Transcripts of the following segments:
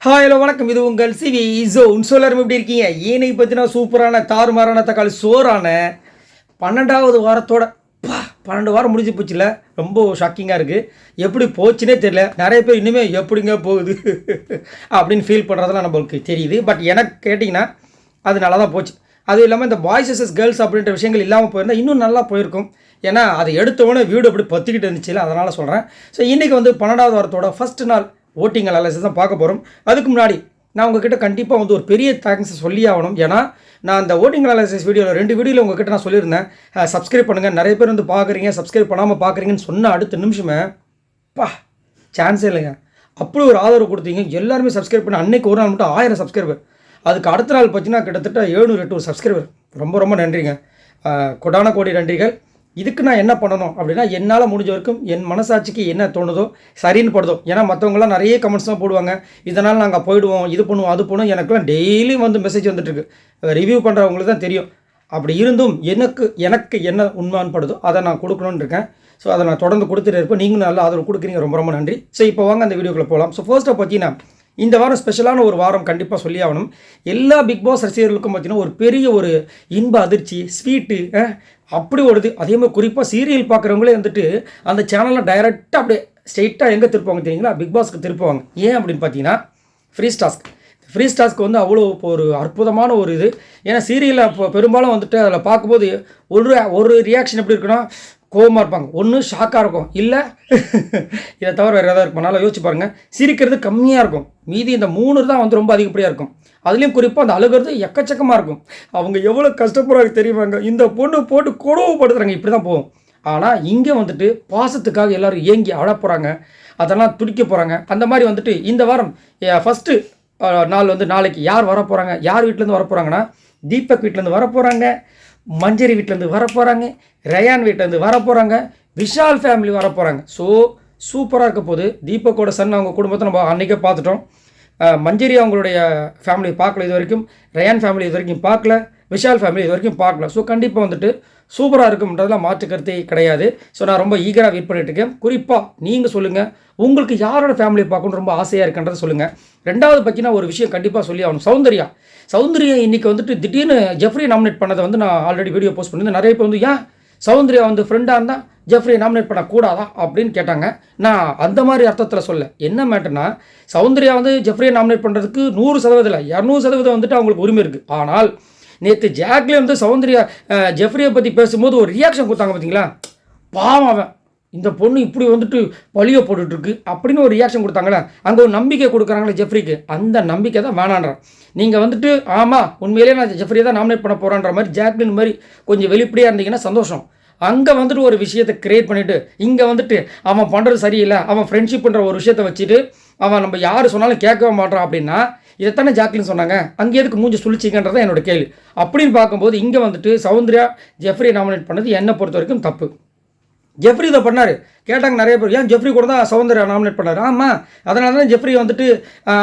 Hello வணக்கம். இது உங்கள் சிவி ஜோன். எல்லாரும் எப்படி இருக்கீங்க? ஏனைக்கு பற்றினா சூப்பரான தாறுமாறான தக்காளி சோறான 12வது வாரத்தோட 12 வாரம் முடிஞ்சு போச்சுல. ரொம்ப ஷாக்கிங்காக இருக்குது. எப்படி போச்சுன்னே தெரியல. நிறைய பேர் இன்னுமே எப்படிங்க போகுது அப்படின்னு ஃபீல் பண்ணுறதுலாம் நம்மளுக்கு தெரியுது. பட் எனக்கு கேட்டிங்கன்னா அது நல்லா தான் போச்சு. அதுவும் இல்லாமல் இந்த பாய்ஸ் வர்சஸ் கேர்ள்ஸ் அப்படின்ற விஷயங்கள் இல்லாமல் போயிருந்தால் இன்னும் நல்லா போயிருக்கும். ஏன்னா அதை எடுத்தவொடனே வீடு அப்படி பற்றிக்கிட்டு இருந்துச்சுல, அதனால் சொல்கிறேன். ஸோ இன்றைக்கி வந்து 12வது வாரத்தோட ஃபஸ்ட்டு நாள் ஓட்டிங் அனாலிசிஸ் தான் பார்க்க போகிறோம். அதுக்கு முன்னாடி நான் உங்ககிட்ட கண்டிப்பாக வந்து ஒரு பெரிய தேங்க்ஸ் சொல்லி ஆகணும். ஏன்னா நான் அந்த ஓட்டிங் அனாலிசிஸ் வீடியோவில் 2 வீடியோவில் உங்ககிட்ட நான் சொல்லியிருந்தேன், சப்ஸ்கிரைப் பண்ணுங்கள். நிறைய பேர் வந்து பார்க்குறீங்க, சப்ஸ்கிரைப் பண்ணாமல் பார்க்குறீங்கன்னு சொன்ன அடுத்த நிமிஷமே சான்ஸே இல்லைங்க. அப்படி ஒரு ஆதரவு கொடுத்தீங்க. எல்லாருமே சப்ஸ்கிரைப் பண்ணி அன்றைக்கி ஒரு நாள் மட்டும் 1000 சப்ஸ்கிரைபர். அதுக்கு அடுத்த நாள் பார்த்தீங்கன்னா கிட்டத்தட்ட 700-800 சப்ஸ்கிரைபர். ரொம்ப ரொம்ப நன்றிங்க. கொடான கோடி நன்றிகள். இதுக்கு நான் என்ன பண்ணணும் அப்படின்னா, என்னால் முடிஞ்ச வரைக்கும் என் மனசாட்சிக்கு என்ன தோணுதோ சரின்னு படுதோ. ஏன்னா மற்றவங்களாம் நிறைய கமெண்ட்ஸ் தான் போடுவாங்க, இதனால் நாங்கள் போயிடுவோம், இது பண்ணுவோம், அது பண்ணுவோம். எனக்குலாம் டெய்லியும் வந்து மெசேஜ் வந்துட்டுருக்கு. ரிவ்யூ பண்ணுறவங்களுக்கு தான் தெரியும். அப்படி இருந்தும் எனக்கு என்ன உண்மைன்னு படுதோ அதை நான் கொடுக்கணுன்னு இருக்கேன். ஸோ அதை நான் தொடர்ந்து கொடுத்துட்டு இருப்பேன். நீங்களும் நல்லா ஆதரவு கொடுக்குறீங்க. ரொம்ப ரொம்ப நன்றி. ஸோ இப்போ வாங்க அந்த வீடியோக்குள்ளே போகலாம். ஸோ ஃபர்ஸ்ட்டாக பார்த்தீங்கன்னா இந்த வாரம் ஸ்பெஷலான ஒரு வாரம் கண்டிப்பாக சொல்லி ஆகணும். எல்லா பிக் பாஸ் ரசிகர்களுக்கும் பார்த்தீங்கன்னா ஒரு பெரிய ஒரு இன்ப அதிர்ச்சி, ஸ்வீட்டு அப்படி ஓடுது. அதே மாதிரி குறிப்பாக சீரியல் பார்க்குறவங்களே வந்துட்டு அந்த சேனலில் டைரெக்டாக அப்படியே ஸ்ட்ரெயிட்டாக எங்கே திருப்புவாங்க தெரியுங்களா? பிக் பாஸ்க்கு திருப்புவாங்க. ஏன் அப்படின்னு பார்த்தீங்கன்னா ஃப்ரீ டாஸ்க் வந்து அவ்வளோ ஒரு அற்புதமான ஒரு இது. ஏன்னா சீரியலில் இப்போ பெரும்பாலும் வந்துட்டு அதில் பார்க்கும்போது ஒரு ரியாக்ஷன் எப்படி இருக்குன்னா, கோவமாக இருப்பாங்க, ஒன்று ஷாக்காக இருக்கும், இல்லை இதை தவிர வேறு ஏதாவது இருக்கும். நல்லா யோசிச்சு பாருங்கள். சிரிக்கிறது கம்மியாக இருக்கும், மீதி இந்த 3 தான் வந்து ரொம்ப அதிகப்படியாக இருக்கும். அதுலேயும் குறிப்பாக அந்த அழுகிறது எக்கச்சக்கமாக இருக்கும். அவங்க எவ்வளோ கஷ்டப்படுறாங்க தெரியுமாங்க. இந்த பொண்ணு போட்டு கொடுமைப்படுத்துகிறாங்க, இப்படி தான் போகும். ஆனால் இங்கே வந்துட்டு பாசத்துக்காக எல்லோரும் ஏங்கி அழ போகிறாங்க, அதெல்லாம் துடிக்க போகிறாங்க. அந்த மாதிரி வந்துட்டு இந்த வாரம் ஃபஸ்ட்டு நாள் வந்து நாளைக்கு யார் வர போகிறாங்க, யார் வீட்டிலேருந்து வர போகிறாங்கன்னா, தீபக் வீட்டிலேருந்து வர போகிறாங்க, மஞ்சரி வீட்டிலேருந்து வர போகிறாங்க, ரயான் வீட்டிலேருந்து வர போகிறாங்க, விஷால் ஃபேமிலி வர போகிறாங்க. ஸோ சூப்பராக இருக்க போது. தீபக்கோட சன் அவங்க குடும்பத்தை நம்ம அன்றைக்கே பார்த்துட்டோம். மஞ்சரி அவங்களுடைய ஃபேமிலி பார்க்கல இது வரைக்கும், ரயான் ஃபேமிலி இது வரைக்கும் பார்க்கல, விஷால் ஃபேமிலி இது வரைக்கும் பார்க்கல. ஸோ கண்டிப்பாக வந்துட்டு சூப்பராக இருக்கும்ன்றதுலாம் மாற்று கருத்தே கிடையாது. ஸோ நான் ரொம்ப ஈகராக வெயிட் பண்ணிட்டுருக்கேன். குறிப்பாக நீங்கள் சொல்லுங்கள், உங்களுக்கு யாரோட ஃபேமிலி பார்க்கணுன்னு ரொம்ப ஆசையாக இருக்குன்றதை சொல்லுங்கள். ரெண்டாவது பார்த்தீங்கன்னா ஒரு விஷயம் கண்டிப்பாக சொல்லி ஆகணும். சௌந்தர்யா இன்றைக்கி வந்துட்டு திடீர்னு ஜெஃப்ரி நாமினேட் பண்ணதை வந்து நான் ஆல்ரெடி வீடியோ போஸ்ட் பண்ணியிருந்தேன். நிறைய பேர் வந்து ஏன் சௌந்தர்யா வந்து ஃப்ரெண்டாக இருந்தால் ஜெஃப்ரியை நாமினேட் பண்ணக்கூடாதா அப்படின்னு கேட்டாங்க. நான் அந்த மாதிரி அர்த்தத்தில் சொல்ல. என்ன மேட்டர்னா, சௌந்தர்யா வந்து ஜெஃப்ரியை நாமினேட் பண்ணுறதுக்கு 100% இல்லை, 200% வந்துட்டு அவங்களுக்கு உரிமை இருக்குது. ஆனால் நேற்று ஜாக்லின் வந்து சௌந்தர்யா ஜெஃப்ரியை பற்றி பேசும்போது ஒரு ரியாக்ஷன் கொடுத்தாங்க பார்த்தீங்களா, பாவம் அவன் இந்த பொண்ணு இப்படி வந்துட்டு பழிய போட்டுட்ருக்கு அப்படின்னு ஒரு ரியாக்ஷன் கொடுத்தாங்களே, அங்கே ஒரு நம்பிக்கை கொடுக்குறாங்களே ஜெஃப்ரிக்கு, அந்த நம்பிக்கை தான் வேணான்றேன். நீங்கள் வந்துட்டு ஆமாம் உண்மையிலேயே நான் ஜெஃப்ரியை தான் நாமினேட் பண்ண போகிறேன்ற மாதிரி ஜாக்லின் மாதிரி கொஞ்சம் வெளிப்படையாக இருந்தீங்கன்னா சந்தோஷம். அங்கே வந்துட்டு ஒரு விஷயத்தை கிரியேட் பண்ணிவிட்டு இங்கே வந்துட்டு அவன் பண்ணுறது சரியில்லை, அவன் ஃப்ரெண்ட்ஷிப் பண்ணுற ஒரு விஷயத்தை வச்சுட்டு அவன் நம்ம யார் சொன்னாலும் கேட்கவே மாட்டான் அப்படின்னா, இதைத்தானே ஜாக்லின் சொன்னாங்க, அங்கே எதுக்கு மூஞ்சி சுழிச்சிங்கன்றதை என்னோட கேள்வி. அப்படின்னு பார்க்கும்போது இங்கே வந்துட்டு சௌந்தர்யா ஜெஃப்ரியை நாமினேட் பண்ணது என்னை பொறுத்த வரைக்கும் தப்பு. ஜெஃப்ரி இதை பண்ணார். கேட்டாங்க நிறைய பேர், ஏன் ஜெஃப்ரி கூட தான் சௌந்தர்யா நாமினேட் பண்ணார். ஆமாம், அதனால தான் ஜெஃப்ரி வந்துட்டு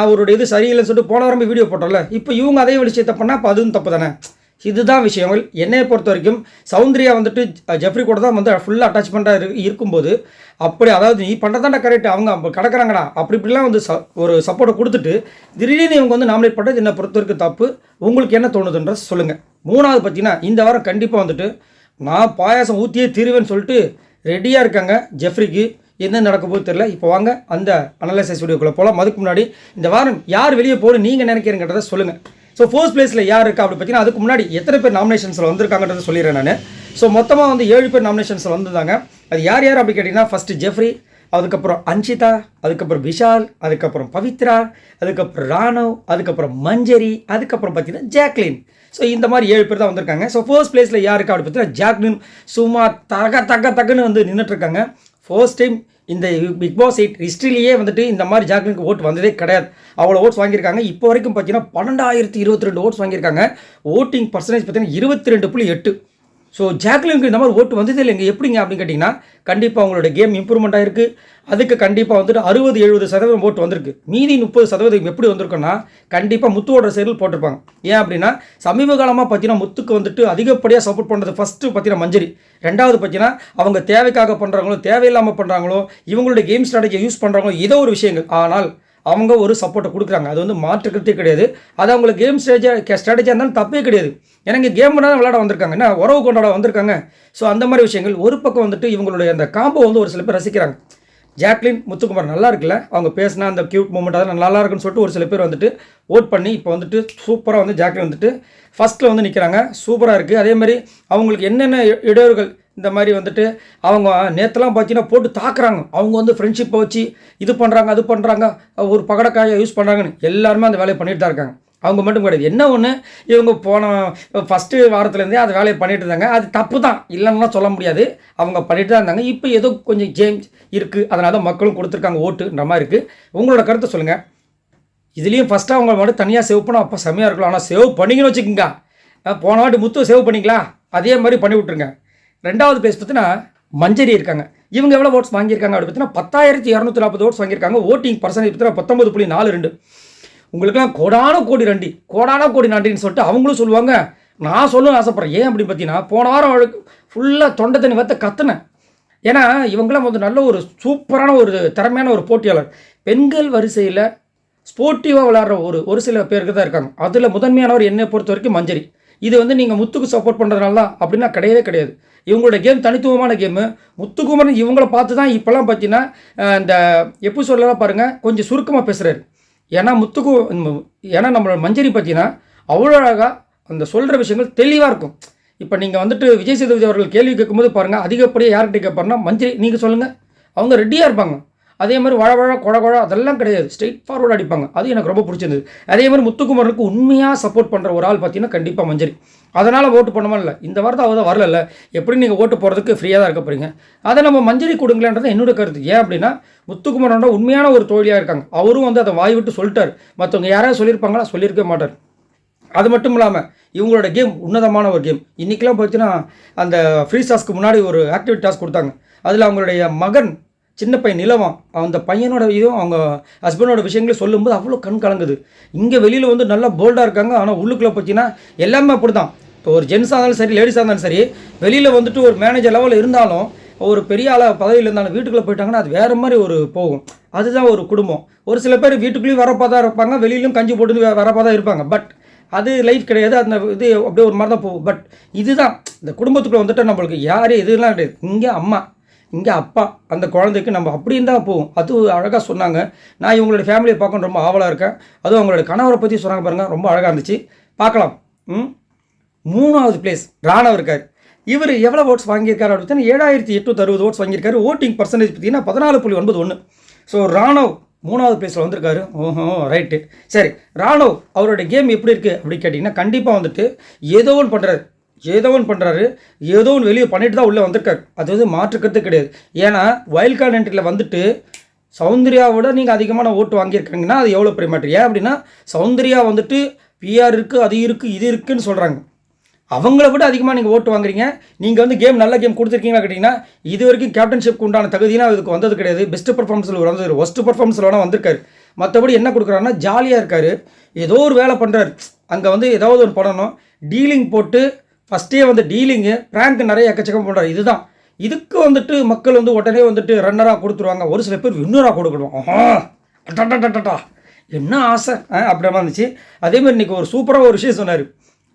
அவருடைய இது சரியில்லைன்னு சொல்லிட்டு போன வாரம் வீடியோ போட்டோம்ல. இப்போ இவங்க அதே விஷயத்தை பண்ணால் அப்போ அதுவும் தப்பு தானே. இதுதான் விஷயங்கள். என்னையை பொறுத்த வரைக்கும் சௌந்தர்யா வந்துட்டு ஜெஃப்ரி கூட தான் வந்து ஃபுல்லாக அட்டாச்மெண்ட்டாக இருக்கும்போது, அப்படி அதாவது நீ பண்ணுறதாண்டா கரெக்ட், அவங்க கிடக்கிறாங்கடா அப்படி இப்படிலாம் வந்து ஒரு சப்போர்ட்டை கொடுத்துட்டு திடீர்னு இவங்க வந்து நாமினேட் பண்ணுறது என்னை பொறுத்த வரைக்கும் தப்பு. உங்களுக்கு என்ன தோணுதுன்ற சொல்லுங்கள். மூணாவது பார்த்தீங்கன்னா இந்த வாரம் கண்டிப்பாக வந்துட்டு நான் பாயாசம் ஊற்றியே தீருவேன்னு சொல்லிட்டு ரெடியாக இருக்காங்க ஜெஃப்ரிக்கு. என்ன நடக்க போது தெரியல. இப்போ வாங்க அந்த அனலைசிஸ் வீடியோக்குள்ளே போகலாம். அதுக்கு முன்னாடி இந்த வாரம் யார் வெளியே போகணும் நீங்கள் நினைக்கிறீங்கன்றதை சொல்லுங்கள். ஸோ ஃபர்ஸ்ட் பிளேஸில் யார் இருக்கா அப்படி பார்த்தீங்கன்னா, அதுக்கு முன்னாடி எத்தனை பேர் நாமினேஷன்ஸில் வந்திருக்காங்கன்றதை சொல்லிடுறேன் நான். ஸோ மொத்தமாக வந்து 7 பேர் நாமினேஷன்ஸில் வந்திருந்தாங்க. அது யார் அப்படி கேட்டிங்கன்னா, ஃபஸ்ட்டு ஜெஃப்ரி, அதுக்கப்புறம் அன்ஷிதா, அதுக்கப்புறம் விஷால், அதுக்கப்புறம் பவித்ரா, அதுக்கப்புறம் ராணவ், அதுக்கப்புறம் மஞ்சரி, அதுக்கப்புறம் பார்த்தீங்கன்னா ஜாக்லின். ஸோ இந்த மாதிரி 7 பேர் தான் வந்திருக்காங்க. ஸோ ஃபர்ஸ்ட் பிளேஸில் யாருக்கு அப்படி பார்த்தீங்கன்னா ஜாக்லின் சும்மா தகன்னு வந்து நின்றுட்டுருக்காங்க. ஃபர்ஸ்ட் டைம் இந்த பிக் பாஸ் 8 ஹிஸ்ட்ரிலேயே வந்துட்டு இந்த மாதிரி ஜாக்லினுக்கு ஓட்டு வந்ததே கிடையாது. அவ்வளோ ஓட்ஸ் வாங்கியிருக்காங்க. இப்போ வரைக்கும் பார்த்தீங்கன்னா 12,022 ஓட்ஸ் வாங்கியிருக்காங்க. ஓட்டிங் பர்சன்டேஜ் பார்த்தீங்கன்னா 22.8. ஸோ ஜாக்லினுக்கு இந்த மாதிரி ஓட்டு வந்ததே இல்லைங்க. எப்படிங்க அப்படின்னு கேட்டிங்கன்னா, கண்டிப்பாக அவங்களோட கேம் இம்ப்ரூவ்மெண்ட் ஆகிருக்கு. அதுக்கு கண்டிப்பாக வந்துட்டு 60-70% ஓட்டு வந்திருக்கு. மீதி 30% எப்படி வந்திருக்குன்னா, கண்டிப்பாக முத்துவோட செயல் போட்டிருப்பாங்க. ஏன் அப்படின்னா சமீப காலமாக பார்த்தீங்கன்னா முத்துக்கு வந்துட்டு அதிகப்படியாக சப்போர்ட் பண்ணுறது ஃபஸ்ட்டு பார்த்தீங்கன்னா மஞ்சரி, ரெண்டாவது பார்த்தீங்கன்னா அவங்க தேவைக்காக பண்ணுறாங்களோ தேவையில்லாமல் பண்ணுறாங்களோ இவங்களுடைய கேம் ஸ்ட்ராட்டஜியை யூஸ் பண்ணுறாங்களோ ஏதோ ஒரு விஷயங்கள். ஆனால் அவங்க ஒரு சப்போர்ட்டை கொடுக்குறாங்க. அது வந்து மாற்றுக்கிறதே கிடையாது. அது அவங்களுக்கு கேம் ஸ்ட்ராட்டஜியாக இருந்தாலும் தப்பே கிடையாது. ஏன்னா இங்கே கேம் விளையாட வந்திருக்காங்க, என்ன உறவு கொண்டாட வந்திருக்காங்க. ஸோ அந்த மாதிரி விஷயங்கள் ஒரு பக்கம் வந்துட்டு இவங்களுடைய அந்த காம்போ வந்து ஒரு சில பேர் ரசிக்கிறாங்க. ஜாக்லின் முத்துக்குமார் நல்லா இருக்குல்ல, அவங்க பேசினா அந்த க்யூட் மூமெண்ட் அதெல்லாம் நல்லா இருக்குன்னு சொல்லிட்டு ஒரு சில பேர் வந்துட்டு ஓட் பண்ணி இப்போ வந்துட்டு சூப்பராக வந்து ஜாக்லின் வந்துட்டு ஃபஸ்ட்டில் வந்து நிற்கிறாங்க. சூப்பராக இருக்குது. அதேமாதிரி அவங்களுக்கு என்னென்ன இடையூறுகள் இந்த மாதிரி வந்துட்டு அவங்க நேற்றுலாம் பார்த்தீங்கன்னா போட்டு தாக்குறாங்க. அவங்க வந்து ஃப்ரெண்ட்ஷிப்பை வச்சு இது பண்ணுறாங்க அது பண்ணுறாங்க, ஒரு பகடக்காயை யூஸ் பண்ணுறாங்கன்னு எல்லாருமே அந்த வேலையை பண்ணிட்டு தான் இருக்காங்க. அவங்க மட்டும் கிடையாது. என்ன ஒன்று, இவங்க போன ஃபஸ்ட்டு வாரத்துலேருந்தே அந்த வேலையை பண்ணிட்டு இருந்தாங்க. அது தப்பு தான், இல்லைன்னா சொல்ல முடியாது. அவங்க பண்ணிட்டு தான் இருந்தாங்க. இப்போ ஏதோ கொஞ்சம் சேஞ்ச் இருக்குது, அதனால தான் மக்களும் கொடுத்துருக்காங்க ஓட்டுன்ற மாதிரி இருக்குது. உங்களோட கருத்தை சொல்லுங்கள். இதுலேயும் ஃபஸ்ட்டாக அவங்க மட்டும் தனியாக சேவ் பண்ணால் அப்போ செம்மையாக இருக்கலாம். ஆனால் சேவ் பண்ணிங்கன்னு வச்சுக்கோங்க, போன வாட்டி முத்து சேவ் பண்ணிங்களா அதே மாதிரி பண்ணி விட்ருங்க. ரெண்டாவது பிளேஸ் பார்த்தீங்கன்னா மஞ்சரி இருக்காங்க. இவங்க எவ்வளோ ஓட்ஸ் வாங்கியிருக்காங்க அப்படி பார்த்தீங்கன்னா 10,240 ஓட்ஸ் வாங்கியிருக்காங்க. ஓட்டிங் பர்சன்டேஜ் பார்த்தீங்கன்னா 19.42. உங்களுக்குலாம் கோடான கோடி நன்றின்னு சொல்லிட்டு அவங்களும் சொல்லுவாங்க. நான் சொல்லணும்னு ஆசைப்பட்றேன். ஏன் அப்படின்னு பார்த்தீங்கன்னா போன வாரம் அவளுக்கு ஃபுல்லாக தொண்டை தண்ணி வத்த கத்துனேன். ஏன்னா இவங்களாம் வந்து நல்ல ஒரு சூப்பரான ஒரு திறமையான ஒரு போட்டியாளர். பெண்கள் வரிசையில் ஸ்போர்ட்டிவாக விளையாடுற ஒரு சில பேருக்கு தான் இருக்காங்க. அதில் முதன்மையானவர் என்னை பொறுத்த வரைக்கும் மஞ்சரி. இது வந்து நீங்கள் முத்துக்கு சப்போர்ட் பண்ணுறதுனால தான் அப்படின்னா கிடையவே கிடையாது. இவங்களோட கேம் தனித்துவமான கேமு. முத்துக்குமரன் இவங்கள பார்த்து தான் இப்போல்லாம் பார்த்தீங்கன்னா இந்த எபிசோட்லாம் பாருங்கள் கொஞ்சம் சுருக்கமாக பேசுகிறாரு. ஏன்னா நம்மளோட மஞ்சரி பார்த்தீங்கன்னா அவ்வளோ அழகாக அந்த சொல்கிற விஷயங்கள் தெளிவாக இருக்கும். இப்போ நீங்கள் வந்துட்டு விஜய் சேதுபதி அவர்கள் கேள்வி கேட்கும்போது பாருங்கள், அதிகப்படியாக யார்கிட்ட கேட்பாருன்னா மஞ்சரி நீங்கள் சொல்லுங்கள், அவங்க ரெடியாக இருப்பாங்க. அதே மாதிரி குழ அதெல்லாம் கிடையாது, ஸ்ட்ரெயிட் ஃபார்வர்டு அடிப்பாங்க. அது எனக்கு ரொம்ப பிடிச்சிருந்தது. அதே மாதிரி முத்துக்குமரனுக்கு உண்மையாக சப்போர்ட் பண்ணுற ஒரு ஆள் பார்த்தீங்கன்னா கண்டிப்பாக மஞ்சரி. அதனால் ஓட்டு பண்ணமா இல்லை, இந்த வாரத்தை அவள் தான் வரல, எப்படி நீங்கள் ஓட்டு போகிறதுக்கு ஃப்ரீயாக தான் இருக்க போகிறீங்க, அதை நம்ம மஞ்சரி கொடுங்களேன்றது என்னோட கருத்து. ஏன் அப்படின்னா முத்துக்குமரனோட உண்மையான ஒரு தோழியாக இருக்காங்க. அவரும் வந்து அதை வாய் விட்டு சொல்லிட்டார். மற்றவங்க யாராவது சொல்லியிருப்பாங்களா? சொல்லியிருக்க மாட்டார். அது மட்டும் இல்லாமல் இவங்களோட கேம் உன்னதமான ஒரு கேம். இன்றைக்கெலாம் பார்த்தீங்கன்னா அந்த ஃப்ரீ டாஸ்க்கு முன்னாடி ஒரு ஆக்டிவிட்டி டாஸ்க் கொடுத்தாங்க. அதில் அவங்களுடைய மகன் சின்ன பையன் நிலவான், அந்த பையனோட இதுவும் அவங்க ஹஸ்பண்டோட விஷயங்களும் சொல்லும்போது அவ்வளோ கண் கலங்குது. இங்கே வெளியில் வந்து நல்லா போல்டாக இருக்காங்க, ஆனால் உள்ளுக்குள்ளே பார்த்தீங்கன்னா எல்லாமே அப்படி தான். இப்போ ஒரு ஜென்ஸாக இருந்தாலும் சரி, லேடிஸாக இருந்தாலும் சரி, வெளியில் வந்துட்டு ஒரு மேனேஜர் லெவலில் இருந்தாலும் ஒரு பெரிய ஆளாக பதவியில் இருந்தாலும் வீட்டுக்குள்ளே போயிட்டாங்கன்னா அது வேறு மாதிரி ஒரு போகும். அதுதான் ஒரு குடும்பம். ஒரு சில பேர் வீட்டுக்குள்ளேயும் வரப்பா தான் இருப்பாங்க, வெளியிலும் கஞ்சி போட்டு வரப்பா தான் இருப்பாங்க. பட் அது லைஃப் கிடையாது. அந்த இது அப்படியே ஒரு மாதிரி தான் போகும். பட் இதுதான் இந்த குடும்பத்துக்குள்ளே வந்துட்டு நம்மளுக்கு யார் இதெல்லாம் கிடையாது. இங்கே அம்மா, இங்கே அப்பா, அந்த குழந்தைக்கு நம்ம அப்படின்னு தான் போகும். அது அழகாக சொன்னாங்க. நான் இவங்களோட ஃபேமிலியை பார்க்கணும் ரொம்ப ஆவலாக இருக்கேன். அதுவும் அவங்களோட கணவரை பற்றி சொன்னாங்க பாருங்கள், ரொம்ப அழகாக இருந்துச்சு. பார்க்கலாம். 3வது பிளேஸ் ராணவ் இருக்கார். இவர் எவ்வளோ ஓட்ஸ் வாங்கியிருக்காரு அப்படின்னு 7,860 ஓட்ஸ் வாங்கியிருக்காரு. ஓட்டிங் பர்சன்டேஜ் பார்த்தீங்கன்னா 14.91. ஸோ ராணவ் 3வது பிளேஸில் வந்திருக்காரு. ஓஹோ ரைட்டு. சரி, ராணவ் அவரோட கேம் எப்படி இருக்குது அப்படின்னு கேட்டிங்கன்னா கண்டிப்பாக வந்துட்டு ஏதோ ஒன்று பண்ணுறாரு, ஏதோ ஒன்று வெளியே பண்ணிட்டு தான் உள்ளே வந்திருக்காரு. அது வந்து மாற்றுக்கிறது கிடையாது. ஏன்னா வைல்ட் கார்டு என்ட்ரியில் வந்துட்டு சௌந்தர்யாவோட நீங்கள் அதிகமான ஓட்டு வாங்கியிருக்காங்கன்னா அது எவ்வளோ பெரிய மேட்ரு. ஏன் அப்படின்னா சௌந்தர்யா வந்துட்டு பிஆர் இருக்குது, அது இருக்குது, இது இருக்குதுன்னு சொல்கிறாங்க. அவங்கள விட அதிகமாக நீங்கள் ஓட்டு வாங்குறீங்க. நீங்கள் வந்து கேம் நல்ல கேம் கொடுத்துருக்கீங்களா கேட்டிங்கன்னா இது வரைக்கும் கேப்டன்ஷிப்க்கு உண்டான தகுதினா இதுக்கு வந்தது கிடையாது. பெஸ்ட்டு பர்ஃபார்மன்ஸில் வந்தது, ஒஸ்ட்டு பர்ஃபார்மன்ஸில் வேணால் வந்திருக்காரு. மற்றபடி என்ன கொடுக்குறாருன்னா ஜாலியாக இருக்கார், ஏதோ ஒரு வேலை பண்ணுறாரு. அங்கே வந்து ஏதாவது ஒரு பண்ணணும், டீலிங் போட்டு ஃபஸ்ட்டே வந்து டீலிங்கு ப்ராங்க் நிறைய எக்கச்சக்கம் பண்ணுறாரு. இதுதான் இதுக்கு வந்துட்டு மக்கள் வந்து உடனே வந்துட்டு ரன்னராக கொடுத்துருவாங்க. ஒரு சில பேர் வின்னராக கொடுக்கணும். அட்டா என்ன ஆசை அப்படியே இருந்துச்சு. அதேமாதிரி இன்றைக்கி ஒரு சூப்பராக ஒரு விஷயம் சொன்னார்.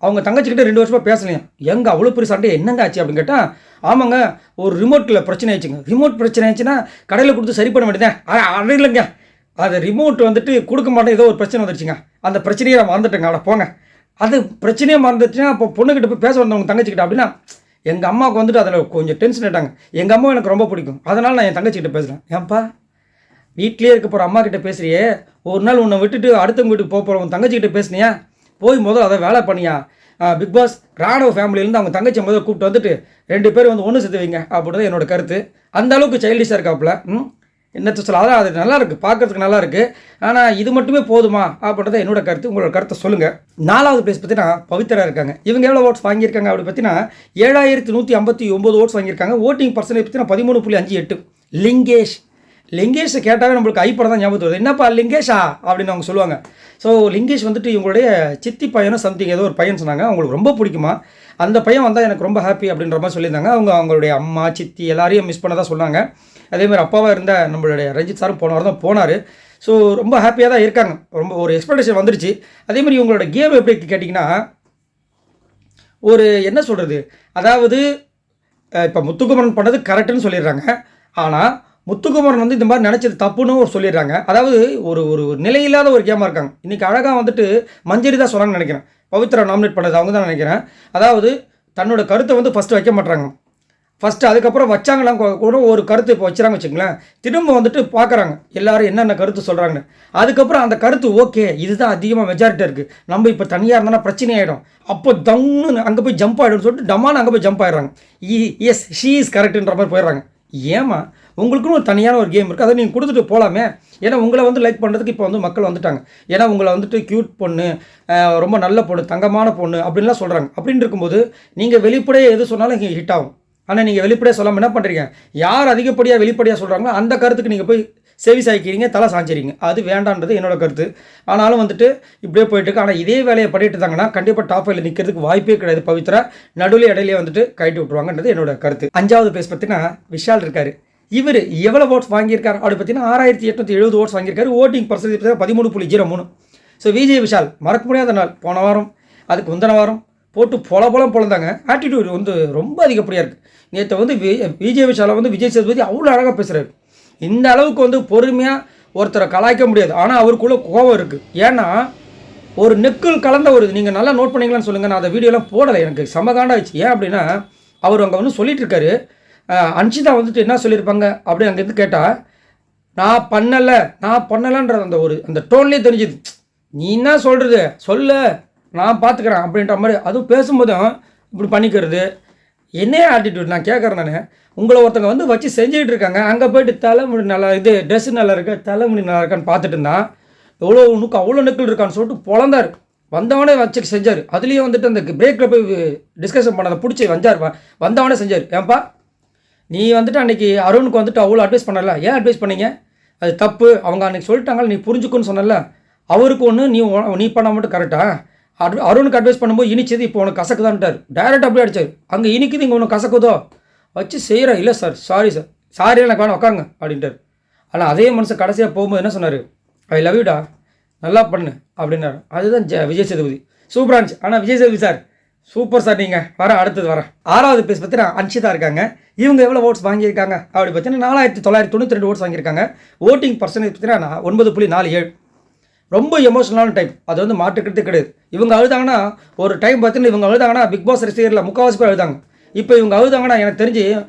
அவங்க தங்கச்சிக்கிட்ட 2 வருஷமாக பேசலையா, எங்கே அவ்வளோ பெரிய சண்டை என்னங்க ஆச்சு அப்படின்னு கேட்டால், ஆமாங்க ஒரு ரிமோட்டில் பிரச்சனை ஆயிடுச்சுங்க. ரிமோட் பிரச்சனை ஆயிடுச்சுன்னா கடையில் கொடுத்து சரி பண்ண வேண்டியதான். அது இல்லைங்க, அது ரிமோட் வந்துட்டு கொடுக்க மாட்டேன், ஏதோ ஒரு பிரச்சனை வந்துருச்சுங்க, அந்த பிரச்சனையை நான் மறந்துட்டேங்க, அட போங்க. அது பிரச்சனையே மறந்துச்சுன்னா இப்போ பொண்ணுக்கிட்ட போய் பேச வந்தவங்க தங்கச்சிக்கிட்ட அப்படின்னா எங்கள் அம்மாவுக்கு வந்துட்டு அதில் கொஞ்சம் டென்ஷன் ஆகிட்டாங்க. எங்கள் அம்மா எனக்கு ரொம்ப பிடிக்கும், அதனால் நான் என் தங்கச்சிக்கிட்ட பேசுகிறேன். ஏன்ப்பா வீட்லேயே இருக்க போகிற அம்மா கிட்டே பேசுகிறியே, ஒரு நாள் உன்னை விட்டுட்டு அடுத்தவங்க வீட்டுக்கு போகிற உன் தங்கச்சிக்கிட்ட பேசுனியா, போய் முதல்ல அதை வேலை பண்ணியா. பிக் பாஸ் ராணுவ ஃபேமிலியிலேருந்து அவங்க தங்கச்சி முதல்ல கூப்பிட்டு வந்துட்டு 2 பேரும் வந்து ஒன்று சேர்த்து வைங்க அப்படின்றது என்னோட கருத்து. அந்த அளவுக்கு சைல்டிஷாக இருக்காப்புல. என்னத்தை சொல்ல, அதான் அது நல்லா இருக்குது, பார்க்கறதுக்கு நல்லா இருக்குது. ஆனால் இது மட்டுமே போதுமா அப்படின்றத என்னோட கருத்து. உங்களோட கருத்தை சொல்லுங்கள். 4வது பிளேஸ் பார்த்தீங்கன்னா பவித்ரா இருக்காங்க. இவங்க எவ்வளோ ஓட்ஸ் வாங்கியிருக்காங்க அப்படி பார்த்தீங்கன்னா 7,159 ஓட்ஸ் வாங்கியிருக்காங்க. ஓட்டிங் பர்சன்டேஜ் பார்த்தீங்கன்னா 13.58. லிங்கேஷை கேட்டாவே நம்மளுக்கு ஐப்படம் தான் ஞாபகத்து வருது. என்னப்பா லிங்கேஷா அப்படின்னு அவங்க சொல்லுவாங்க. ஸோ லிங்கேஷ் வந்துட்டு இவங்களுடைய சித்தி பையனும் சம்திங் ஏதோ ஒரு பையன் சொன்னாங்க, அவங்களுக்கு ரொம்ப பிடிக்குமா. அந்த பையன் வந்தால் எனக்கு ரொம்ப ஹாப்பி அப்படின்ற மாதிரி சொல்லியிருந்தாங்க. அவங்களுடைய அம்மா சித்தி எல்லாரையும் மிஸ் பண்ண தான் சொன்னாங்க. அதேமாதிரி அப்பாவாக இருந்த நம்மளுடைய ரஞ்சித் சாரும் போன வாரம் தான் போனார். ஸோ ரொம்ப ஹாப்பியாக தான் இருக்காங்க. ரொம்ப ஒரு எக்ஸ்பெக்டேஷன் வந்துருச்சு. அதேமாதிரி இவங்களோட கேம் எப்படி கேட்டிங்கன்னா, ஒரு என்ன சொல்கிறது, அதாவது இப்போ முத்துக்குமரன் பண்ணது கரெக்டுன்னு சொல்லிடுறாங்க. ஆனால் முத்துக்குமரன் வந்து இந்த மாதிரி நினச்சது தப்புன்னு சொல்லிடுறாங்க. அதாவது ஒரு ஒரு நிலையில்லாத ஒரு கேமாக இருக்காங்க. இன்றைக்கி அழகாக வந்துட்டு மஞ்சரி தான் சொன்னாங்கன்னு நினைக்கிறேன். பவித்ரா நாமினேட் பண்ணது அவங்க தான் நினைக்கிறேன். அதாவது தன்னோட கருத்தை வந்து ஃபஸ்ட்டு வைக்க மாட்டாங்க. ஃபஸ்ட்டு அதுக்கப்புறம் வச்சாங்களாம் கூட ஒரு கருத்து இப்போ வச்சுறாங்க வச்சுங்களேன். திரும்ப வந்துட்டு பார்க்குறாங்க எல்லோரும் என்னென்ன கருத்து சொல்கிறாங்கன்னு. அதுக்கப்புறம் அந்த கருத்து ஓகே இதுதான் அதிகமாக மெஜாரிட்டியாக இருக்குது, நம்ம இப்போ தனியாக இருந்தோன்னா பிரச்சனை ஆகிடும், அப்போ தம்னு அங்கே போய் ஜம்ப் ஆகிடும்னு சொல்லிட்டு டமான்னு அங்கே போய் ஜம்ப் ஆகிடுறாங்க. எஸ் ஷீ இஸ் கரெக்டுன்ற மாதிரி போயிடுறாங்க. ஏமா உங்களுக்குன்னு ஒரு தனியான ஒரு கேம் இருக்குது, அதை நீங்கள் கொடுத்துட்டு போகலாமே. ஏன்னா உங்களை வந்து லைக் பண்ணுறதுக்கு இப்போ வந்து மக்கள் வந்துட்டாங்க. ஏன்னா உங்களை வந்துட்டு க்யூட் பொண்ணு, ரொம்ப நல்ல பொண்ணு, தங்கமான பொண்ணு அப்படின்லாம் சொல்கிறாங்க. அப்படின்னு இருக்கும்போது நீங்கள் வெளிப்படையாக எது சொன்னாலும் இங்கே ஹிட் ஆகும். ஆனால் நீங்கள் வெளிப்படையாக சொல்லாமல் என்ன பண்ணுறீங்க, யார் அதிகப்படியாக வெளிப்படையாக சொல்கிறாங்களோ அந்த கருத்துக்கு நீங்கள் போய் செவி சாய்க்கிறீங்க, தலை சாய்ச்சிறீங்க. அது வேண்டான்றது என்னோட கருத்து. ஆனாலும் வந்துட்டு இப்படியே போயிட்டுருக்கு. ஆனால் இதே வேலையை பண்ணிட்டு இருந்தாங்கன்னா கண்டிப்பாக டாப் 5 நிற்கிறதுக்கு வாய்ப்பே கிடையாது. பவித்ரா நடுவில் இடையிலே வந்துட்டு கைட்டு விட்டுருவாங்கன்றது என்னோட கருத்து. 5வது பேஸ் பார்த்தீங்கன்னா விஷால் இருக்கார். இவர் எவ்வளோ ஓட்ஸ் வாங்கியிருக்காரு அப்படி பார்த்தீங்கன்னா 6870 ஓட்ஸ் வாங்கியிருக்காரு. ஓட்டிங் பர்சன்டேஜ் பார்த்தீங்கன்னா 13.03. ஸோ விஜய் விஷால் மறக்க முடியாத நாள். போன வாரம் அதுக்கு முந்தின வாரம் போட்டு பொலம் பொழந்தாங்க. ஆட்டிடியூட் வந்து ரொம்ப அதிகப்படியாக இருக்குது. நேற்று வந்து விஜய் விஷாலை வந்து விஜய் சேதுபதி அவ்வளோ அழகாக பேசுகிறாரு. இந்த அளவுக்கு வந்து பொறுமையாக ஒருத்தரை கலாய்க்க முடியாது. ஆனால் அவருக்குள்ளே கோபம் இருக்குது. ஏன்னா ஒரு நெக்குள் கலந்த ஒரு, நீங்கள் நல்லா நோட் பண்ணிங்களான்னு சொல்லுங்கள், நான் அந்த வீடியோலாம் போடலை, எனக்கு சமகாண்டாச்சு. ஏன் அப்படின்னா அவர் அங்கே வந்து சொல்லிட்டு இருக்காரு, அன்ஷிதா வந்துட்டு என்ன சொல்லியிருப்பாங்க அப்படி அங்கேருந்து கேட்டால் நான் பண்ணலைன்ற அந்த டோன்லேயே தெரிஞ்சுது. நீ என்ன சொல்கிறது சொல்ல நான் பார்த்துக்கிறேன் அப்படின்ற மாதிரி. அதுவும் பேசும்போதும் இப்படி பண்ணிக்கிறது என்ன ஆட்டிடியூட் நான் கேட்குறேன். நான் உங்களை ஒருத்தங்க வந்து வச்சு செஞ்சுக்கிட்டு இருக்காங்க, அங்கே போய்ட்டு தலைமுடி நல்லா இது ட்ரெஸ்ஸு நல்லா இருக்கா தலைமுடி நல்லா இருக்கான்னு பார்த்துட்டு இருந்தான். எவ்வளோ நுக்கு அவ்வளோ நெக்கில் இருக்கான்னு சொல்லிட்டு பொழந்தார். வந்தவனே வச்சு செஞ்சார். அதுலேயும் வந்துட்டு அந்த பிரேக்கில் போய் டிஸ்கஷன் பண்ணதை பிடிச்சி வந்தவனே செஞ்சார். ஏன்பா நீ வந்துட்டு அன்றைக்கி அருணுக்கு வந்துட்டு அவ்வளோ அட்வைஸ் பண்ணல, ஏன் அட்வைஸ் பண்ணீங்க, அது தப்பு, அவங்க அன்றைக்கி சொல்லிட்டாங்களா நீ புரிஞ்சுக்குன்னு சொன்னல, அவருக்கு ஒன்று நீ பண்ண மட்டும் கரெக்டாக. அருணுக்கு அட்வைஸ் பண்ணும்போது இனிச்சது இப்போ உனக்கு கசக்குதான்ட்டார். டைரெக்ட் அப்படியே அடிச்சார். அங்கே இனிக்குது இங்கே உனக்கு கசக்குதோ வச்சு செய்கிறேன். இல்லை சார் சாரி எனக்கு வேணாம் உட்காங்க அப்படின்ட்டார். ஆனால் அதே மனுஷன் கடைசியாக போகும்போது என்ன சொன்னார், ஐ லவ் யூடா நல்லா பண்ணு அப்படின்னாரு. அதுதான் விஜய் சேதுபதி சூப்பராக இருந்துச்சு. ஆனால் Vijay Sethupathi sir super sir, நீங்கள் அடுத்தது வரேன். 6வது பேஸ் பார்த்தீங்கன்னா அன்ஷிதா இருக்காங்க. இவங்க எவ்வளோ ஓட்ஸ் வாங்கியிருக்காங்க அப்படி பார்த்தீங்கன்னா 4992 ஓட்ஸ் வாங்கியிருக்காங்க. ஓட்டிங் பர்சன்டேஜ் பார்த்தீங்கன்னா 9.47. ரொம்ப எமோஷனலான டைப், அது வந்து மாற்றுக்கிறதே கிடையாது. இவங்க அழுதாங்கன்னா ஒரு டைம் பார்த்தீங்கன்னா இவங்க அழுதாங்கன்னா பிக் பாஸ் ரசிகரில் முக்கால்வாசி பேர் அழுதாங்க. இப்போ இவங்க அழுதாங்கன்னா எனக்கு தெரிஞ்சு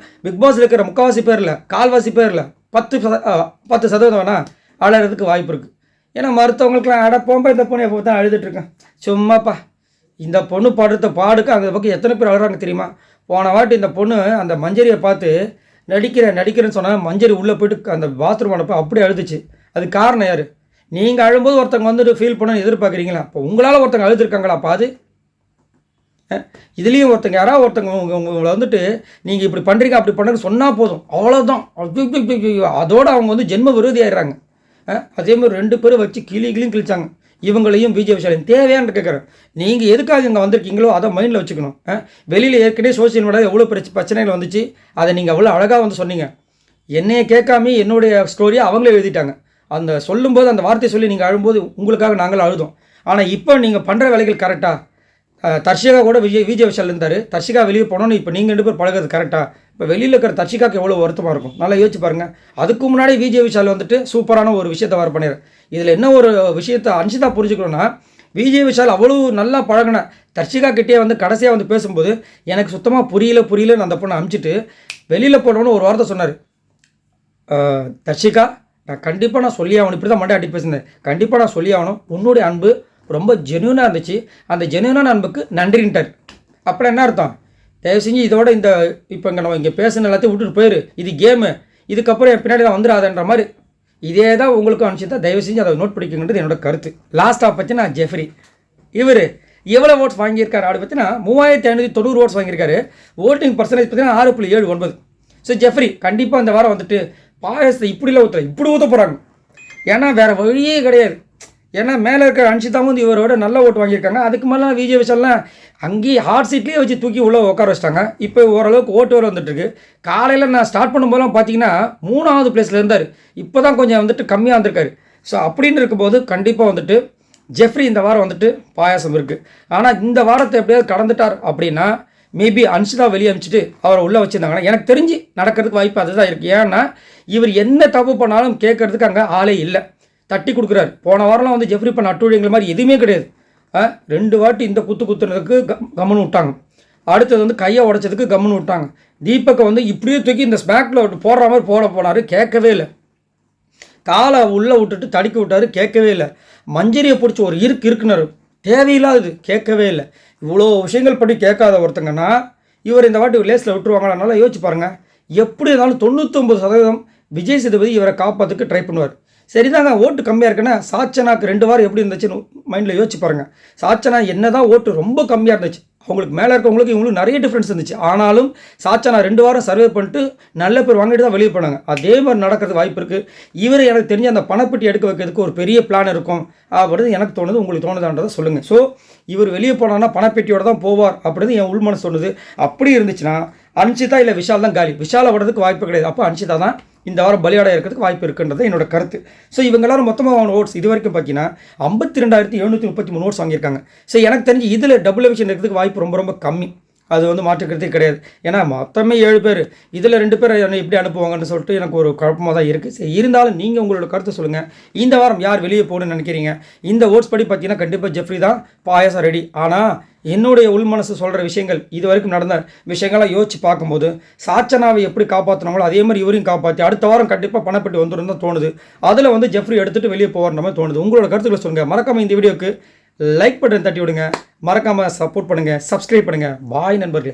பிக் பாஸ் இருக்கிற முக்கால்வாசி பேரில் கால்வாசி பேரில் 10% வேணால் அழகிறதுக்கு வாய்ப்பு இருக்குது. ஏன்னா மருத்துவங்களுக்குலாம் போகும்போது இந்த பொண்ணு எப்போ தான் அழுதுட்டுருக்கேன். சும்மாப்பா இந்த பொண்ணு பாடுற பாடுக்கு அந்த பக்கம் எத்தனை பேர் அழுகிறாங்க தெரியுமா. போன வாட்டி இந்த பொண்ணு அந்த மஞ்சரியை பார்த்து நடிக்கிறேன்னு சொன்னால் மஞ்சரி உள்ளே போய்ட்டு அந்த பாத்ரூம் அனுப்ப அப்படியே அழுதுச்சு. அது காரணம் யார், நீங்கள் அழும்போது ஒருத்தங்க வந்துட்டு ஃபீல் பண்ண எதிர்பார்க்குறீங்களா? இப்போ உங்களால் ஒருத்தங்க அழுதுருக்காங்களா? அப்போ அது இதுலேயும் ஒருத்தங்க யாராவது ஒருத்தங்க உங்களை வந்துட்டு நீங்கள் இப்படி பண்ணுறீங்க அப்படி பண்ணுறேன்னு சொன்னால் போதும், அவ்வளோதான். அதோடு அவங்க வந்து ஜென்ம விரோதி ஆயிடுறாங்க. அதே மாதிரி 2 பேரும் வச்சு கிளியும் கிழிச்சாங்க. இவங்களையும் விஜய் விஷாலையும் தேவையான்னு கேட்குறேன். நீங்கள் எதுக்காக இங்கே வந்திருக்கீங்களோ அதை மைண்டில் வச்சுக்கணும். வெளியில் ஏற்கனவே சோசியல் மீடியாவில் எவ்வளோ பிரச்சனைகள் வந்துச்சு, அதை நீங்கள் அவ்வளோ அழகாக வந்து சொன்னீங்க. என்னையை கேட்காம என்னுடைய ஸ்டோரியை அவங்களே எழுதிட்டாங்க. அந்த சொல்லும்போது அந்த வார்த்தையை சொல்லி நீங்கள் அழும்போது உங்களுக்காக நாங்கள் அழுதோம். ஆனால் இப்போ நீங்கள் பண்ணுற வேலைகள் கரெக்டாக. தர்ஷிகா கூட விஜய் விஷால் இருந்தார். தர்ஷிகா வெளியே போனோன்னு இப்போ நீங்கள் 2 பேர் பழகிறது கரெக்டாக. இப்போ வெளியில் இருக்கிற தர்ஷிகாவுக்கு எவ்வளோ வருத்தமாக இருக்கும், நல்லா யோசிச்சு பாருங்கள். அதுக்கு முன்னாடி விஜய் விஷால் வந்துட்டு சூப்பரான ஒரு விஷயத்தை வர பண்ணிடுற. இதில் என்ன ஒரு விஷயத்தை அன்ஷிதா புரிஞ்சுக்கணும்னா, விஜய் விஷால் அவ்வளோ நல்லா பழகின தர்ஷிகா கிட்டே வந்து கடைசியாக வந்து பேசும்போது எனக்கு சுத்தமாக புரியலன்னு அந்த பொண்ணை அனுப்பிச்சிட்டு வெளியில் போனோன்னு ஒரு வார்த்தை சொன்னார், தர்ஷிகா நான் சொல்லி ஆகணும், இப்படி தான் மண்டை அடி பேசுனேன், கண்டிப்பாக நான் சொல்லி ஆகணும், உன்னுடைய அன்பு ரொம்ப ஜென்யூனாக இருந்துச்சு, அந்த ஜென்யூனான அன்புக்கு நன்றின்ட்டார். அப்புறம் என்ன அர்த்தம், தயவு செஞ்சு இதோட இந்த இப்போ இங்கே பேசுன எல்லாத்தையும் விட்டுட்டு போயிரு, இது கேமு, இதுக்கப்புறம் என் பின்னாடி நான் வந்துடாதன்ற மாதிரி இதே தான் உங்களுக்கும் அனுப்பிச்சு தான். தயவு செஞ்சு அதை நோட் பண்ணிக்கங்கிறது என்னோட கருத்து. லாஸ்ட்டாக பார்த்தீங்கன்னா ஜெஃப்ரி, இவர் எவ்வளோ ஓட்ஸ் வாங்கியிருக்காரு அப்படி பார்த்தீங்கன்னா 3590 ஓட்ஸ் வாங்கியிருக்காரு. ஓட்டிங் பர்சன்டேஜ் பார்த்தீங்கன்னா 6.79. ஸோ ஜெஃப்ரி கண்டிப்பாக இந்த வாரம் வந்துட்டு பாயசத்தை இப்படிலாம் இப்படி ஊற்ற போகிறாங்க. ஏன்னா வேறு வழியே கிடையாது. ஏன்னா மேலே இருக்கிற அன்ஷிதாவும் வந்து இவரோட நல்ல ஓட்டு வாங்கியிருக்காங்க. அதுக்கு மேலே விஜய் விஷால்லாம் அங்கேயே ஹார்ட் சீட்லேயே வச்சு தூக்கி உள்ளே உட்கார வச்சிட்டாங்க. இப்போ ஓரளவுக்கு ஓட்டு வர வந்துட்டுருக்கு. காலையில் நான் ஸ்டார்ட் பண்ணும்போதெல்லாம் பார்த்தீங்கன்னா 3வது பிளேஸில் இருந்தார். இப்போ தான் கொஞ்சம் வந்துட்டு கம்மியாக வந்திருக்காரு. ஸோ அப்படின்னு இருக்கும்போது கண்டிப்பாக வந்துட்டு ஜெஃப்ரி இந்த வாரம் வந்துட்டு பாயாசம் இருக்குது. ஆனால் இந்த வாரத்தை எப்படியாவது கடந்துட்டார் அப்படின்னா மேபி அன்ஷிதா வெளியே அனுப்பிச்சிட்டு அவரை உள்ளே வச்சுருந்தாங்கன்னா எனக்கு தெரிஞ்சு நடக்கிறதுக்கு வாய்ப்பு அதுதான் இருக்குது. ஏன்னா இவர் என்ன தப்பு பண்ணாலும் கேட்கறதுக்கு அங்கே ஆளே இல்லை, தட்டி கொடுக்குறாரு. போன வாரம்லாம் வந்து ஜெஃப்ரி பண்ண அட்டுழியங்கள் மாதிரி எதுவுமே கிடையாது. 2 வாட்டி இந்த குத்துனதுக்கு கம்முன்னு விட்டாங்க. அடுத்தது வந்து கையை உடைச்சதுக்கு கம்முன்னு விட்டாங்க. தீபக்கை வந்து இப்படியே தூக்கி இந்த ஸ்பேக்கில் போடுற மாதிரி போனார், கேட்கவே இல்லை. காலை உள்ளே விட்டுட்டு தடுக்கி விட்டார், கேட்கவே இல்லை. மஞ்சரியை பிடிச்சி ஒரு இருக்குனாரு, தேவையில்லாதது, கேட்கவே இல்லை. இவ்வளோ விஷயங்கள் படி கேட்காத ஒருத்தங்கன்னா இவர் இந்த வாட்டி லேஸில் விட்டுருவாங்களா? நல்லா யோசிச்சு பாருங்கள். எப்படி இருந்தாலும் 99% விஜய் சேதுபதி இவரை காப்பாற்றுக்கு ட்ரை பண்ணுவார். சரிதாங்க, ஓட்டு கம்மியாக இருக்குன்னா சாச்சனாக்கு 2 வாரம் எப்படி இருந்துச்சுன்னு மைண்டில் யோசிச்சு பாருங்கள். சாச்சனா என்ன தான் ஓட்டு ரொம்ப கம்மியாக இருந்துச்சு, அவங்களுக்கு மேலே இருக்கவங்களுக்கு இவங்களுக்கு நிறைய டிஃப்ரென்ஸ் இருந்துச்சு. ஆனாலும் சாச்சனா 2 வாரம் சர்வே பண்ணிட்டு நல்ல பேர் வாங்கிட்டு தான் வெளியே போனாங்க. அதே மாதிரி நடக்கிறது வாய்ப்பு இருக்குது. இவர் எனக்கு தெரிஞ்ச அந்த பணப்பெட்டி எடுக்க வைக்கிறதுக்கு ஒரு பெரிய பிளான் இருக்கும் அப்படின்னு எனக்கு தோணுது. உங்களுக்கு தோணுதான்றதை சொல்லுங்கள். ஸோ இவர் வெளியே போனான்னா பணப்பெட்டியோட தான் போவார் அப்படின்னு என் உள் மனசு தோணுது. அப்படி இருந்துச்சுன்னா அன்ஷிதா இல்லை விஷால் தான் காலி. விஷாலை விடுறதுக்கு வாய்ப்பு கிடையாது. அப்போ அன்ஷிதா தான் இந்த வாரம் பலியாட இருக்கிறதுக்கு வாய்ப்பு இருக்குன்றது என்னோட கருத்து. ஸோ இவங்க எல்லாரும் மொத்தமாக ஓட்ஸ் இது வரைக்கும் பார்த்தீங்கன்னா 52,733 ஓட்ஸ் வாங்கியிருக்காங்க. ஸோ எனக்கு தெரிஞ்சு இதில் டபுள் எவிஷன் இருக்கிறதுக்கு வாய்ப்பு ரொம்ப ரொம்ப கம்மி. அது வந்து மாற்றுக்கிறதே கிடையாது. ஏன்னா மொத்தமே 7 பேர், இதில் 2 பேர் என்னை எப்படி அனுப்புவாங்கன்னு சொல்லிட்டு எனக்கு ஒரு குழப்பமாக தான் இருக்குது. சரி, இருந்தாலும் நீங்கள் உங்களோட கருத்தை சொல்லுங்கள். இந்த வாரம் யார் வெளியே போகணும்னு நினைக்கிறீங்க? இந்த ஓட்ஸ் படி பார்த்தீங்கன்னா கண்டிப்பாக ஜெஃப்ரி தான் பாயாசம் ரெடி. ஆனால் என்னுடைய உள் மனசு சொல்கிற விஷயங்கள், இது வரைக்கும் நடந்த விஷயங்கள்லாம் யோசிச்சு பார்க்கும்போது சாச்சனாவை எப்படி காப்பாற்றினாங்களோ அதே மாதிரி இவரையும் காப்பாற்றி அடுத்த வாரம் கண்டிப்பாக பணப்பெட்டி வந்துடும் தான் தோணுது. அதில் வந்து ஜெஃப்ரி எடுத்துகிட்டு வெளியே போகிற மாதிரி தோணுது. உங்களோட கருத்துக்களை சொல்லுங்கள். மறக்காமல் இந்த வீடியோக்கு லைக் பட்டன் தட்டி விடுங்க. மறக்காமல் சப்போர்ட் பண்ணுங்கள், சப்ஸ்கிரைப் பண்ணுங்கள். பாய் நண்பர்களே.